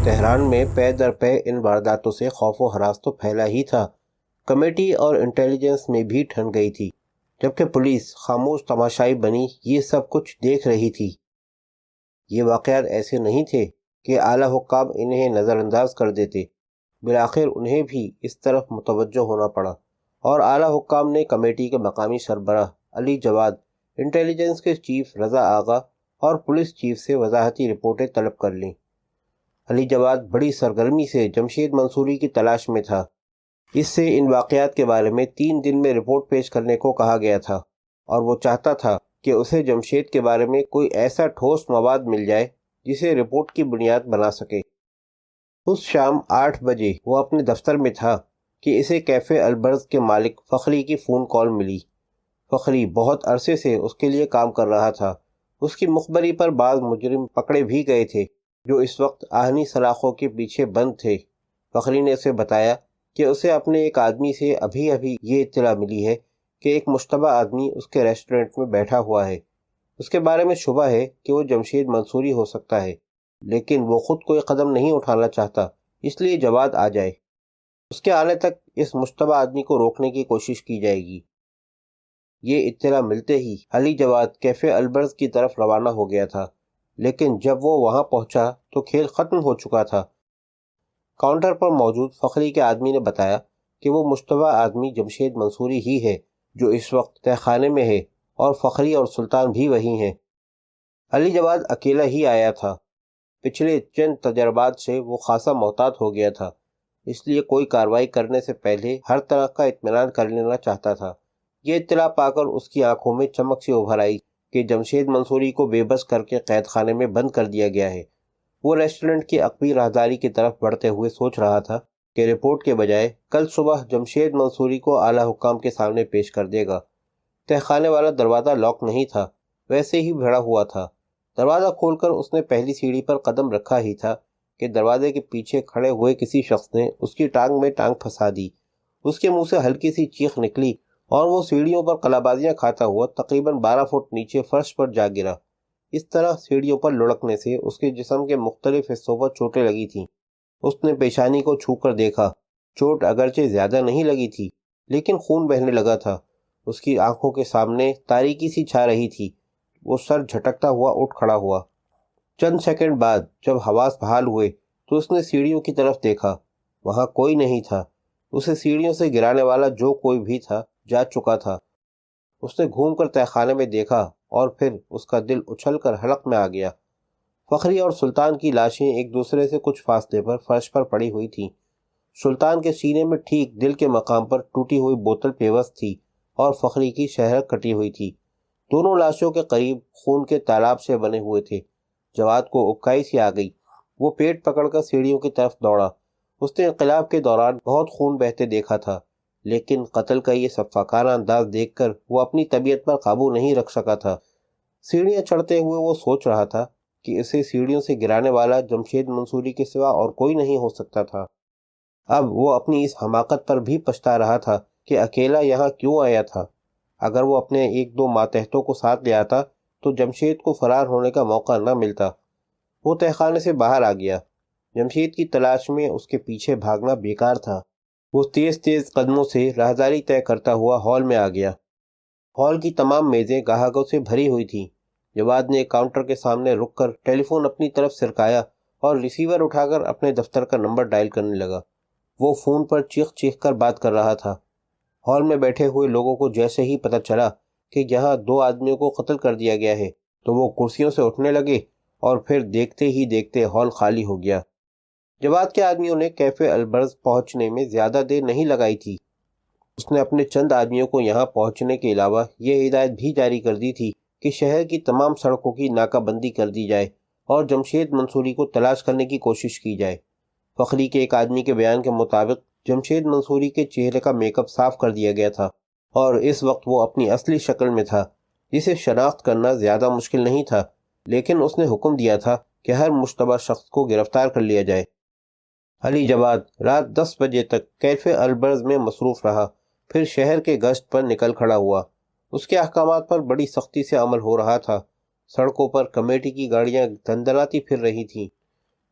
Tehran میں پے در پے ان وارداتوں سے خوف و ہراس تو پھیلا ہی تھا، کمیٹی اور انٹیلیجنس میں بھی ٹھن گئی تھی، جبکہ پولیس خاموش تماشائی بنی یہ سب کچھ دیکھ رہی تھی۔ یہ واقعات ایسے نہیں تھے کہ اعلیٰ حکام انہیں نظر انداز کر دیتے، بالآخر انہیں بھی اس طرف متوجہ ہونا پڑا، اور اعلیٰ حکام نے کمیٹی کے مقامی سربراہ علی جواد، انٹیلیجنس کے چیف رضا آغا اور پولیس چیف سے وضاحتی رپورٹیں طلب کر لیں۔ علی جواد بڑی سرگرمی سے جمشید منصوری کی تلاش میں تھا۔ اس سے ان واقعات کے بارے میں 3 دن میں رپورٹ پیش کرنے کو کہا گیا تھا، اور وہ چاہتا تھا کہ اسے جمشید کے بارے میں کوئی ایسا ٹھوس مواد مل جائے جسے رپورٹ کی بنیاد بنا سکے۔ اس شام 8 بجے وہ اپنے دفتر میں تھا کہ اسے کیفے البرز کے مالک فخری کی فون کال ملی۔ فخری بہت عرصے سے اس کے لیے کام کر رہا تھا۔ اس کی مخبری پر بعض مجرم پکڑے بھی گئے تھے جو اس وقت آہنی سلاخوں کے پیچھے بند تھے۔ فخری نے اسے بتایا کہ اسے اپنے ایک آدمی سے ابھی یہ اطلاع ملی ہے کہ ایک مشتبہ آدمی اس کے ریسٹورنٹ میں بیٹھا ہوا ہے۔ اس کے بارے میں شبہ ہے کہ وہ جمشید منصوری ہو سکتا ہے، لیکن وہ خود کوئی قدم نہیں اٹھانا چاہتا، اس لیے جواد آ جائے۔ اس کے آنے تک اس مشتبہ آدمی کو روکنے کی کوشش کی جائے گی۔ یہ اطلاع ملتے ہی علی جواد کیفے البرز کی طرف روانہ ہو گیا تھا، لیکن جب وہ وہاں پہنچا تو کھیل ختم ہو چکا تھا۔ کاؤنٹر پر موجود فخری کے آدمی نے بتایا کہ وہ مشتبہ آدمی جمشید منصوری ہی ہے جو اس وقت تہہ خانے میں ہے، اور فخری اور سلطان بھی وہی ہیں۔ علی جواد اکیلا ہی آیا تھا۔ پچھلے چند تجربات سے وہ خاصا محتاط ہو گیا تھا، اس لیے کوئی کارروائی کرنے سے پہلے ہر طرح کا اطمینان کر لینا چاہتا تھا۔ یہ اطلاع پا کر اس کی آنکھوں میں چمک سی ابھر آئی کہ جمشید منصوری کو بے بس کر کے قید خانے میں بند کر دیا گیا ہے۔ وہ ریسٹورنٹ کی عقبی راہداری کی طرف بڑھتے ہوئے سوچ رہا تھا کہ رپورٹ کے بجائے کل صبح جمشید منصوری کو اعلیٰ حکام کے سامنے پیش کر دے گا۔ تہہ خانے والا دروازہ لاک نہیں تھا، ویسے ہی بھرا ہوا تھا۔ دروازہ کھول کر اس نے پہلی سیڑھی پر قدم رکھا ہی تھا کہ دروازے کے پیچھے کھڑے ہوئے کسی شخص نے اس کی ٹانگ میں ٹانگ پھنسا دی۔ اس کے منہ سے ہلکی سی چیخ نکلی اور وہ سیڑھیوں پر قلابازیاں کھاتا ہوا تقریباً 12 فٹ نیچے فرش پر جا گرا۔ اس طرح سیڑھیوں پر لڑکنے سے اس کے جسم کے مختلف حصوں پر چوٹیں لگی تھیں۔ اس نے پیشانی کو چھو کر دیکھا۔ چوٹ اگرچہ زیادہ نہیں لگی تھی، لیکن خون بہنے لگا تھا۔ اس کی آنکھوں کے سامنے تاریکی سی چھا رہی تھی۔ وہ سر جھٹکتا ہوا اٹھ کھڑا ہوا۔ چند سیکنڈ بعد جب حواس بحال ہوئے تو اس نے سیڑھیوں کی طرف دیکھا۔ وہاں کوئی نہیں تھا۔ اسے سیڑھیوں سے گرانے والا جو کوئی بھی تھا جا چکا تھا۔ اس نے گھوم کر تہہ خانے میں دیکھا اور پھر اس کا دل اچھل کر حلق میں آ گیا۔ فخری اور سلطان کی لاشیں ایک دوسرے سے کچھ فاصلے پر فرش پر پڑی ہوئی تھیں۔ سلطان کے سینے میں ٹھیک دل کے مقام پر ٹوٹی ہوئی بوتل پیوست تھی اور فخری کی شہرک کٹی ہوئی تھی۔ دونوں لاشوں کے قریب خون کے تالاب سے بنے ہوئے تھے۔ جواد کو اکائی سی آ گئی۔ وہ پیٹ پکڑ کر سیڑھیوں کی طرف دوڑا۔ اس نے انقلاب کے دوران بہت خون بہتے دیکھا تھا، لیکن قتل کا یہ سفاکانہ انداز دیکھ کر وہ اپنی طبیعت پر قابو نہیں رکھ سکا تھا۔ سیڑھیاں چڑھتے ہوئے وہ سوچ رہا تھا کہ اسے سیڑھیوں سے گرانے والا جمشید منصوری کے سوا اور کوئی نہیں ہو سکتا تھا۔ اب وہ اپنی اس حماقت پر بھی پچھتا رہا تھا کہ اکیلا یہاں کیوں آیا تھا۔ اگر وہ اپنے 1-2 ماتحتوں کو ساتھ لے آتا تو جمشید کو فرار ہونے کا موقع نہ ملتا۔ وہ تہہ خانے سے باہر آ گیا۔ جمشید کی تلاش میں اس کے پیچھے بھاگنا بیکار تھا۔ وہ تیز تیز قدموں سے راہداری طے کرتا ہوا ہال میں آ گیا۔ ہال کی تمام میزیں گاہکوں سے بھری ہوئی تھیں۔ جواد نے کاؤنٹر کے سامنے رک کر ٹیلی فون اپنی طرف سرکایا اور ریسیور اٹھا کر اپنے دفتر کا نمبر ڈائل کرنے لگا۔ وہ فون پر چیخ چیخ کر بات کر رہا تھا۔ ہال میں بیٹھے ہوئے لوگوں کو جیسے ہی پتہ چلا کہ یہاں 2 آدمیوں کو قتل کر دیا گیا ہے تو وہ کرسیوں سے اٹھنے لگے اور پھر دیکھتے ہی دیکھتے ہال خالی ہو گیا۔ جواد کے آدمیوں نے کیفے البرز پہنچنے میں زیادہ دیر نہیں لگائی تھی۔ اس نے اپنے چند آدمیوں کو یہاں پہنچنے کے علاوہ یہ ہدایت بھی جاری کر دی تھی کہ شہر کی تمام سڑکوں کی ناکہ بندی کر دی جائے اور جمشید منصوری کو تلاش کرنے کی کوشش کی جائے۔ فخری کے ایک آدمی کے بیان کے مطابق جمشید منصوری کے چہرے کا میک اپ صاف کر دیا گیا تھا اور اس وقت وہ اپنی اصلی شکل میں تھا، جسے شناخت کرنا زیادہ مشکل نہیں تھا، لیکن اس نے حکم دیا تھا کہ ہر مشتبہ شخص کو گرفتار کر لیا جائے۔ علی جواد رات 10 بجے تک کیفے البرز میں مصروف رہا، پھر شہر کے گشت پر نکل کھڑا ہوا۔ اس کے احکامات پر بڑی سختی سے عمل ہو رہا تھا۔ سڑکوں پر کمیٹی کی گاڑیاں دندناتی پھر رہی تھیں۔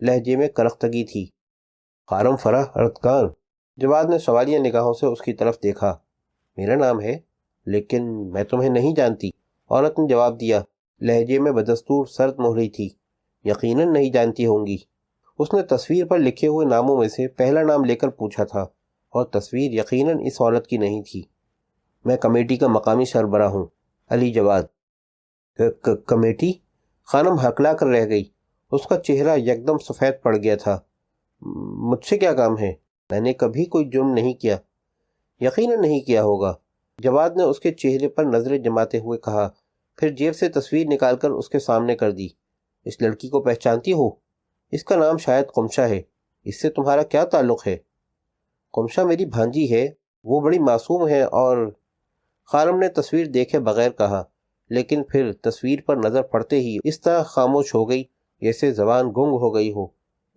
لہجے میں کرختگی تھی۔ خارم فرح ارتکان؟ جواد نے سوالیہ نگاہوں سے اس کی طرف دیکھا۔ میرا نام ہے، لیکن میں تمہیں نہیں جانتی، عورت نے جواب دیا۔ لہجے میں بدستور سرد مہری تھی۔ یقیناً نہیں جانتی ہوں گی۔ اس نے تصویر پر لکھے ہوئے ناموں میں سے پہلا نام لے کر پوچھا تھا، اور تصویر یقیناً اس عورت کی نہیں تھی۔ میں کمیٹی کا مقامی سربراہ ہوں، علی جواد۔ کمیٹی؟ خانم ہکلا کر رہ گئی۔ اس کا چہرہ یکدم سفید پڑ گیا تھا۔ مجھ سے کیا کام ہے؟ میں نے کبھی کوئی جرم نہیں کیا۔ یقیناً نہیں کیا ہوگا، جواد نے اس کے چہرے پر نظریں جماتے ہوئے کہا، پھر جیب سے تصویر نکال کر اس کے سامنے کر دی۔ اس لڑکی کو پہچانتی ہو؟ اس کا نام شاید قمشہ ہے۔ اس سے تمہارا کیا تعلق ہے؟ قمشہ میری بھانجی ہے، وہ بڑی معصوم ہے اور… خارم نے تصویر دیکھے بغیر کہا، لیکن پھر تصویر پر نظر پڑتے ہی اس طرح خاموش ہو گئی جیسے زبان گنگ ہو گئی ہو۔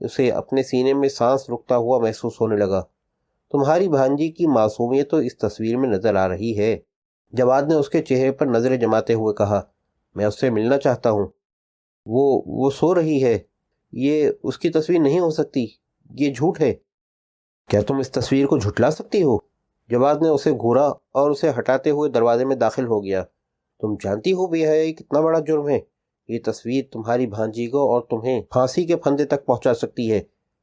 اسے اپنے سینے میں سانس رکتا ہوا محسوس ہونے لگا۔ تمہاری بھانجی کی معصومیت تو اس تصویر میں نظر آ رہی ہے، جواد نے اس کے چہرے پر نظریں جماتے ہوئے کہا۔ میں اس سے ملنا چاہتا ہوں۔ وہ سو رہی ہے۔ یہ اس کی تصویر نہیں ہو سکتی، یہ جھوٹ ہے۔ کیا تم اس تصویر کو جھٹلا سکتی ہو؟ جواد نے اسے گھورا اور اسے ہٹاتے ہوئے دروازے میں داخل ہو گیا۔ تم جانتی ہو بے حیائی کتنا بڑا جرم ہے؟ یہ تصویر تمہاری بھانجی کو اور تمہیں پھانسی کے پھندے تک پہنچا سکتی ہے،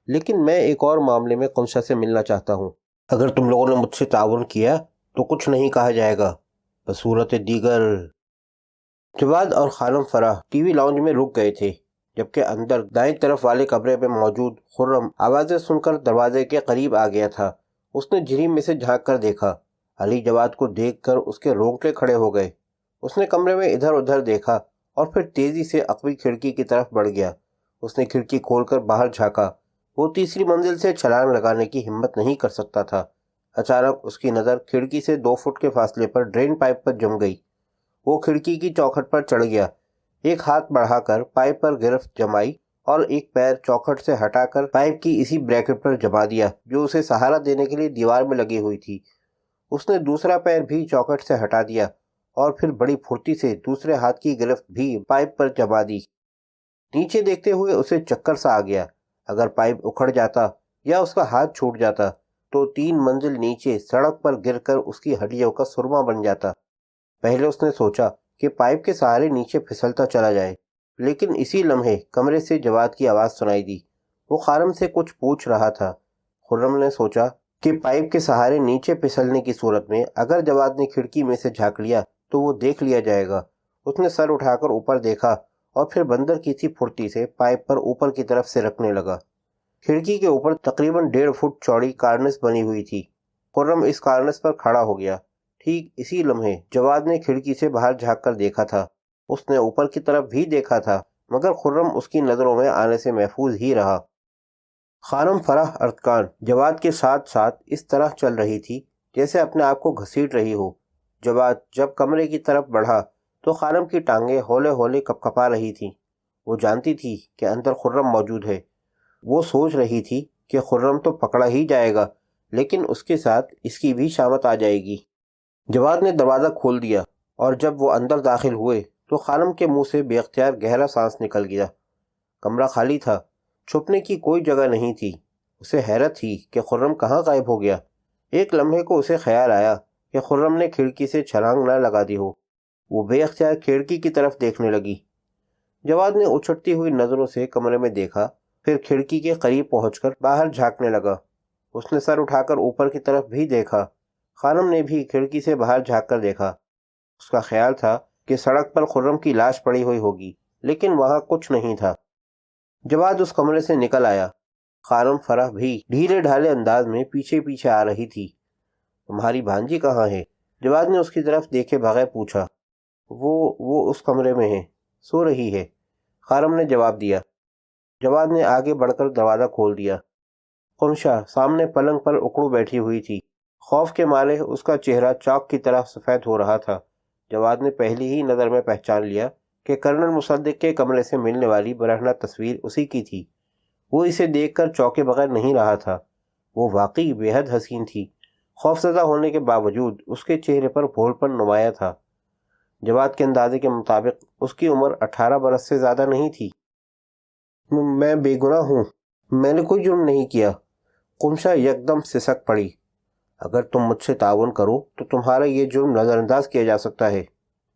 لیکن میں ایک اور معاملے میں قمشہ سے ملنا چاہتا ہوں۔ اگر تم لوگوں نے مجھ سے تعاون کیا تو کچھ نہیں کہا جائے گا، بصورت دیگر… جواد اور خانم فرح ٹی وی لاؤنج میں رک گئے تھے، جبکہ اندر دائیں طرف والے کمرے میں موجود خرم آوازیں سن کر دروازے کے قریب آ گیا تھا۔ اس نے جھریم میں سے جھانک کر دیکھا۔ علی جواد کو دیکھ کر اس کے رونگٹے کھڑے ہو گئے۔ اس نے کمرے میں ادھر ادھر دیکھا اور پھر تیزی سے عقبی کھڑکی کی طرف بڑھ گیا۔ اس نے کھڑکی کھول کر باہر جھانکا۔ وہ تیسری منزل سے چھلانگ لگانے کی ہمت نہیں کر سکتا تھا۔ اچانک اس کی نظر کھڑکی سے 2 فٹ کے فاصلے پر ڈرین پائپ پر جم گئی۔ وہ کھڑکی کی چوکھٹ پر چڑھ گیا، ایک ہاتھ بڑھا کر پائپ پر گرفت جمائی اور ایک پیر چوکھٹ سے ہٹا کر پائپ کی اسی بریکٹ پر جما دیا جو اسے سہارا دینے کے لیے دیوار میں لگی ہوئی تھی۔ اس نے دوسرا پیر بھی چوکھٹ سے ہٹا دیا اور پھر بڑی پھرتی سے دوسرے ہاتھ کی گرفت بھی پائپ پر جما دی۔ نیچے دیکھتے ہوئے اسے چکر سا آ گیا۔ اگر پائپ اکھڑ جاتا یا اس کا ہاتھ چھوٹ جاتا تو 3 منزل نیچے سڑک پر گر کر اس کی ہڈیوں کا سرما بن جاتا۔ پہلے اس نے سوچا کہ پائپ کے سہارے نیچے پھسلتا چلا جائے، لیکن اسی لمحے کمرے سے جواد کی آواز سنائی دی۔ وہ خارم سے کچھ پوچھ رہا تھا۔ خرم نے سوچا کہ پائپ کے سہارے نیچے پھسلنے کی صورت میں اگر جواد نے کھڑکی میں سے جھانک لیا تو وہ دیکھ لیا جائے گا۔ اس نے سر اٹھا کر اوپر دیکھا اور پھر بندر کی سی پھرتی سے پائپ پر اوپر کی طرف سے رکھنے لگا۔ کھڑکی کے اوپر تقریباً 1.5 فٹ چوڑی کارنس بنی ہوئی تھی۔ خرم اس کارنس پر کھڑا ہو گیا۔ ٹھیک اسی لمحے جواد نے کھڑکی سے باہر جھانک کر دیکھا تھا۔ اس نے اوپر کی طرف بھی دیکھا تھا، مگر خرم اس کی نظروں میں آنے سے محفوظ ہی رہا۔ خانم فرح ارتکان جواد کے ساتھ ساتھ اس طرح چل رہی تھی جیسے اپنے آپ کو گھسیٹ رہی ہو۔ جواد جب کمرے کی طرف بڑھا تو خانم کی ٹانگیں ہولے ہولے کپکپا رہی تھیں۔ وہ جانتی تھی کہ اندر خرم موجود ہے۔ وہ سوچ رہی تھی کہ خرم تو پکڑا ہی جائے گا، لیکن اس کے ساتھ اس کی بھی شامت آ جائے گی۔ جواد نے دروازہ کھول دیا اور جب وہ اندر داخل ہوئے تو خانم کے منہ سے بے اختیار گہرا سانس نکل گیا۔ کمرہ خالی تھا، چھپنے کی کوئی جگہ نہیں تھی۔ اسے حیرت تھی کہ خرم کہاں غائب ہو گیا۔ ایک لمحے کو اسے خیال آیا کہ خرم نے کھڑکی سے چھلانگ نہ لگا دی ہو۔ وہ بے اختیار کھڑکی کی طرف دیکھنے لگی۔ جواد نے اچھٹتی ہوئی نظروں سے کمرے میں دیکھا، پھر کھڑکی کے قریب پہنچ کر باہر جھانکنے لگا۔ اس نے سر اٹھا کر اوپر کی طرف بھی دیکھا۔ خانم نے بھی کھڑکی سے باہر جھانک کر دیکھا۔ اس کا خیال تھا کہ سڑک پر خرم کی لاش پڑی ہوئی ہوگی، لیکن وہاں کچھ نہیں تھا۔ جواد اس کمرے سے نکل آیا۔ خانم فرح بھی ڈھیلے ڈھالے انداز میں پیچھے پیچھے آ رہی تھی۔ تمہاری بھانجی کہاں ہے؟ جواد نے اس کی طرف دیکھے بغیر پوچھا۔ وہ اس کمرے میں ہے، سو رہی ہے، خانم نے جواب دیا۔ جواد نے آگے بڑھ کر دروازہ کھول دیا۔ قمشہ سامنے پلنگ پر اکڑو بیٹھی ہوئی تھی۔ خوف کے مارے اس کا چہرہ چاک کی طرح سفید ہو رہا تھا۔ جواد نے پہلی ہی نظر میں پہچان لیا کہ کرنل مصدق کے کمرے سے ملنے والی برہنہ تصویر اسی کی تھی۔ وہ اسے دیکھ کر چونکے بغیر نہیں رہا تھا۔ وہ واقعی بے حد حسین تھی۔ خوفزدہ ہونے کے باوجود اس کے چہرے پر بھول پن نمایاں تھا۔ جواد کے اندازے کے مطابق اس کی عمر 18 برس سے زیادہ نہیں تھی۔ میں بے گناہ ہوں، میں نے کوئی جرم نہیں کیا۔ قمشا یکدم سسک پڑی۔ اگر تم مجھ سے تعاون کرو تو تمہارا یہ جرم نظر انداز کیا جا سکتا ہے،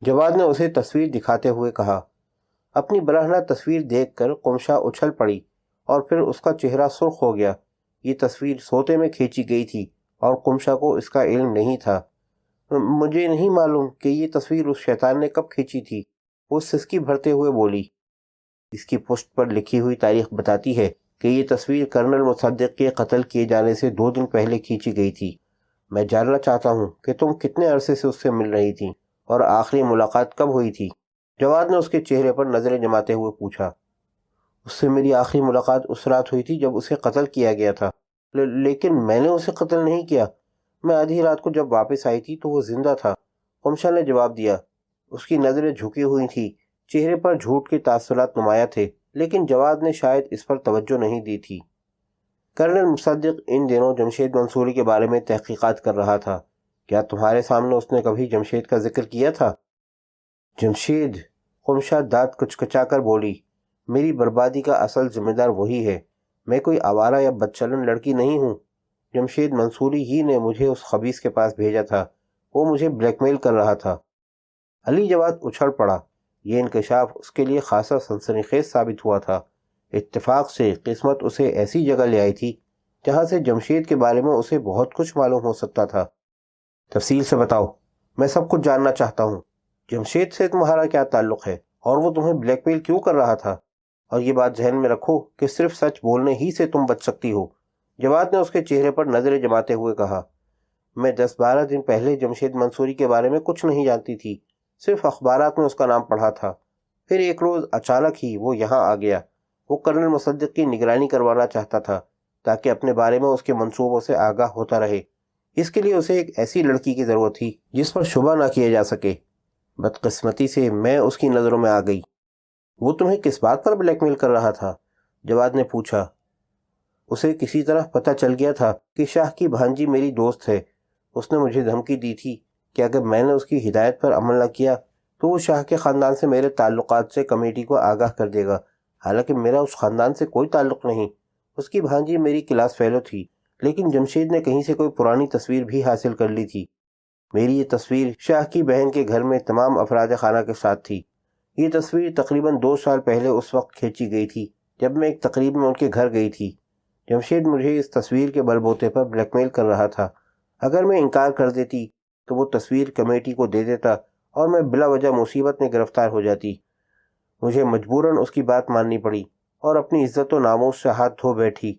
جواد نے اسے تصویر دکھاتے ہوئے کہا۔ اپنی برہنہ تصویر دیکھ کر قمشا اچھل پڑی اور پھر اس کا چہرہ سرخ ہو گیا۔ یہ تصویر سوتے میں کھینچی گئی تھی اور قمشا کو اس کا علم نہیں تھا۔ مجھے نہیں معلوم کہ یہ تصویر اس شیطان نے کب کھینچی تھی، وہ سسکی بھرتے ہوئے بولی۔ اس کی پشت پر لکھی ہوئی تاریخ بتاتی ہے کہ یہ تصویر کرنل مصدق کے قتل کیے جانے سے 2 دن پہلے کھینچی گئی تھی۔ میں جاننا چاہتا ہوں کہ تم کتنے عرصے سے اس سے مل رہی تھی اور آخری ملاقات کب ہوئی تھی؟ جواد نے اس کے چہرے پر نظریں جماتے ہوئے پوچھا۔ اس سے میری آخری ملاقات اس رات ہوئی تھی جب اسے قتل کیا گیا تھا، لیکن میں نے اسے قتل نہیں کیا۔ میں آدھی رات کو جب واپس آئی تھی تو وہ زندہ تھا، قمشا نے جواب دیا۔ اس کی نظریں جھکی ہوئی تھیں، چہرے پر جھوٹ کے تاثرات نمایاں تھے، لیکن جواد نے شاید اس پر توجہ نہیں دی تھی۔ کرنل مصدق ان دنوں جمشید منصوری کے بارے میں تحقیقات کر رہا تھا۔ کیا تمہارے سامنے اس نے کبھی جمشید کا ذکر کیا تھا؟ جمشید، قمشا دانت کچکچا کر بولی، میری بربادی کا اصل ذمہ دار وہی ہے۔ میں کوئی آوارہ یا بدچلن لڑکی نہیں ہوں۔ جمشید منصوری ہی نے مجھے اس خبیث کے پاس بھیجا تھا، وہ مجھے بلیک میل کر رہا تھا۔ علی جواد اچھل پڑا۔ یہ انکشاف اس کے لیے خاصا سنسنی خیز ثابت ہوا تھا۔ اتفاق سے قسمت اسے ایسی جگہ لے آئی تھی جہاں سے جمشید کے بارے میں اسے بہت کچھ معلوم ہو سکتا تھا۔ تفصیل سے بتاؤ، میں سب کچھ جاننا چاہتا ہوں۔ جمشید سے تمہارا کیا تعلق ہے اور وہ تمہیں بلیک میل کیوں کر رہا تھا؟ اور یہ بات ذہن میں رکھو کہ صرف سچ بولنے ہی سے تم بچ سکتی ہو۔ جواد نے اس کے چہرے پر نظریں جماتے ہوئے کہا۔ میں 10-12 دن پہلے جمشید منصوری کے بارے میں کچھ نہیں جانتی تھی، صرف اخبارات میں اس کا نام پڑھا تھا۔ پھر ایک روز اچانک ہی وہ یہاں آ گیا۔ وہ کرنل مصدق کی نگرانی کروانا چاہتا تھا تاکہ اپنے بارے میں اس کے منصوبوں سے آگاہ ہوتا رہے۔ اس کے لیے اسے ایک ایسی لڑکی کی ضرورت تھی جس پر شبہ نہ کیا جا سکے۔ بدقسمتی سے میں اس کی نظروں میں آ گئی۔ وہ تمہیں کس بات پر بلیک میل کر رہا تھا؟ جواد نے پوچھا۔ اسے کسی طرح پتہ چل گیا تھا کہ شاہ کی بھانجی میری دوست ہے۔ اس نے مجھے دھمکی دی تھی کہ اگر میں نے اس کی ہدایت پر عمل نہ کیا تو وہ شاہ کے خاندان سے میرے تعلقات سے کمیٹی کو آگاہ کر دے گا، حالانکہ میرا اس خاندان سے کوئی تعلق نہیں۔ اس کی بھانجی میری کلاس فیلو تھی، لیکن جمشید نے کہیں سے کوئی پرانی تصویر بھی حاصل کر لی تھی۔ میری یہ تصویر شاہ کی بہن کے گھر میں تمام افراد خانہ کے ساتھ تھی۔ یہ تصویر تقریباً 2 سال پہلے اس وقت کھینچی گئی تھی جب میں ایک تقریب میں ان کے گھر گئی تھی۔ جمشید مجھے اس تصویر کے بل بوتے پر بلیک میل کر رہا تھا۔ اگر میں انکار کر دیتی تو وہ تصویر کمیٹی کو دے دیتا اور میں بلا وجہ مصیبت میں گرفتار ہو جاتی۔ مجھے مجبوراً اس کی بات ماننی پڑی اور اپنی عزت و ناموس سے ہاتھ دھو بیٹھی۔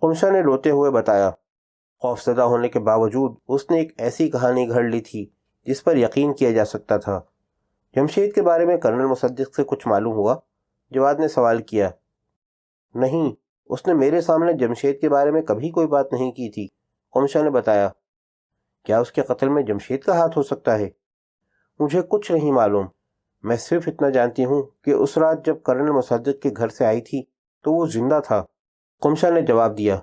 قمشا نے روتے ہوئے بتایا۔ خوفزدہ ہونے کے باوجود اس نے ایک ایسی کہانی گھڑ لی تھی جس پر یقین کیا جا سکتا تھا۔ جمشید کے بارے میں کرنل مصدق سے کچھ معلوم ہوا؟ جواد نے سوال کیا۔ نہیں، اس نے میرے سامنے جمشید کے بارے میں کبھی کوئی بات نہیں کی تھی، قمشا نے بتایا۔ کیا اس کے قتل میں جمشید کا ہاتھ ہو سکتا ہے؟ مجھے کچھ نہیں معلوم، میں صرف اتنا جانتی ہوں کہ اس رات جب کرنل مصدق کے گھر سے آئی تھی تو وہ زندہ تھا، قمشا نے جواب دیا۔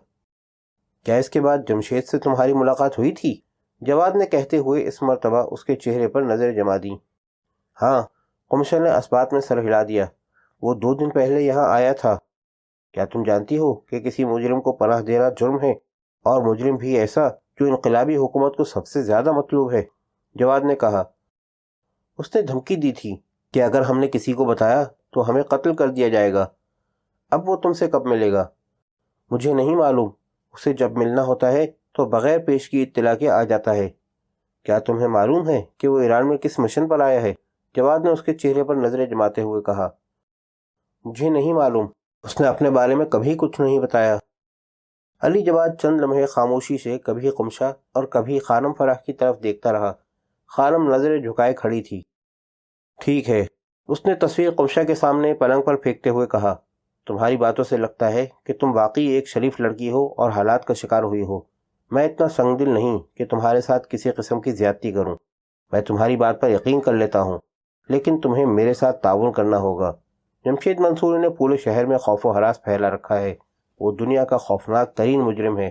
کیا اس کے بعد جمشید سے تمہاری ملاقات ہوئی تھی؟ جواد نے کہتے ہوئے اس مرتبہ اس کے چہرے پر نظریں جما دیں۔ ہاں، قمشا نے اثبات میں سر ہلا دیا۔ وہ 2 دن پہلے یہاں آیا تھا۔ کیا تم جانتی ہو کہ کسی مجرم کو پناہ دینا جرم ہے، اور مجرم بھی ایسا جو انقلابی حکومت کو سب سے زیادہ مطلوب ہے؟ جواد نے کہا۔ اس نے دھمکی دی تھی کہ اگر ہم نے کسی کو بتایا تو ہمیں قتل کر دیا جائے گا۔ اب وہ تم سے کب ملے گا؟ مجھے نہیں معلوم، اسے جب ملنا ہوتا ہے تو بغیر پیشگی اطلاع کے آ جاتا ہے۔ کیا تمہیں معلوم ہے کہ وہ ایران میں کس مشن پر آیا ہے؟ جواد نے اس کے چہرے پر نظریں جماتے ہوئے کہا۔ مجھے نہیں معلوم، اس نے اپنے بارے میں کبھی کچھ نہیں بتایا۔ علی جواد چند لمحے خاموشی سے کبھی قمشا اور کبھی خانم فرح کی طرف دیکھتا رہا۔ خانم نظریں جھکائے کھڑی تھی۔ ٹھیک ہے، اس نے تصویر قمشا کے سامنے پلنگ پر پھینکتے ہوئے کہا۔ تمہاری باتوں سے لگتا ہے کہ تم واقعی ایک شریف لڑکی ہو اور حالات کا شکار ہوئی ہو۔ میں اتنا سنگ دل نہیں کہ تمہارے ساتھ کسی قسم کی زیادتی کروں۔ میں تمہاری بات پر یقین کر لیتا ہوں، لیکن تمہیں میرے ساتھ تعاون کرنا ہوگا۔ جمشید منصوری نے پورے شہر میں خوف و ہراس پھیلا رکھا ہے۔ وہ دنیا کا خوفناک ترین مجرم ہے۔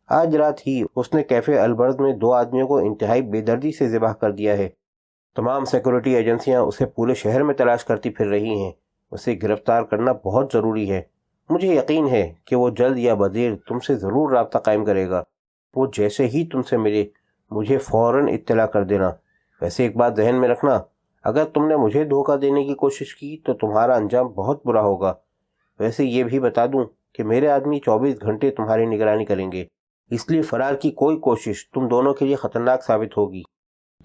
آج رات ہی اس نے کیفے البرز میں 2 آدمیوں کو انتہائی بے دردی سے ذبح کر دیا ہے۔ تمام سیکورٹی ایجنسیاں اسے پورے شہر میں تلاش کرتی پھر رہی ہیں۔ اسے گرفتار کرنا بہت ضروری ہے۔ مجھے یقین ہے کہ وہ جلد یا بدیر تم سے ضرور رابطہ قائم کرے گا۔ وہ جیسے ہی تم سے ملے مجھے فوراً اطلاع کر دینا۔ ویسے ایک بات ذہن میں رکھنا، اگر تم نے مجھے دھوکہ دینے کی کوشش کی تو تمہارا انجام بہت برا ہوگا۔ ویسے یہ بھی بتا دوں کہ میرے آدمی 24 گھنٹے تمہاری نگرانی کریں گے، اس لیے فرار کی کوئی کوشش تم دونوں کے لیے خطرناک ثابت ہوگی۔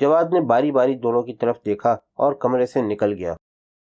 جواد نے باری باری دونوں کی طرف دیکھا اور کمرے سے نکل گیا۔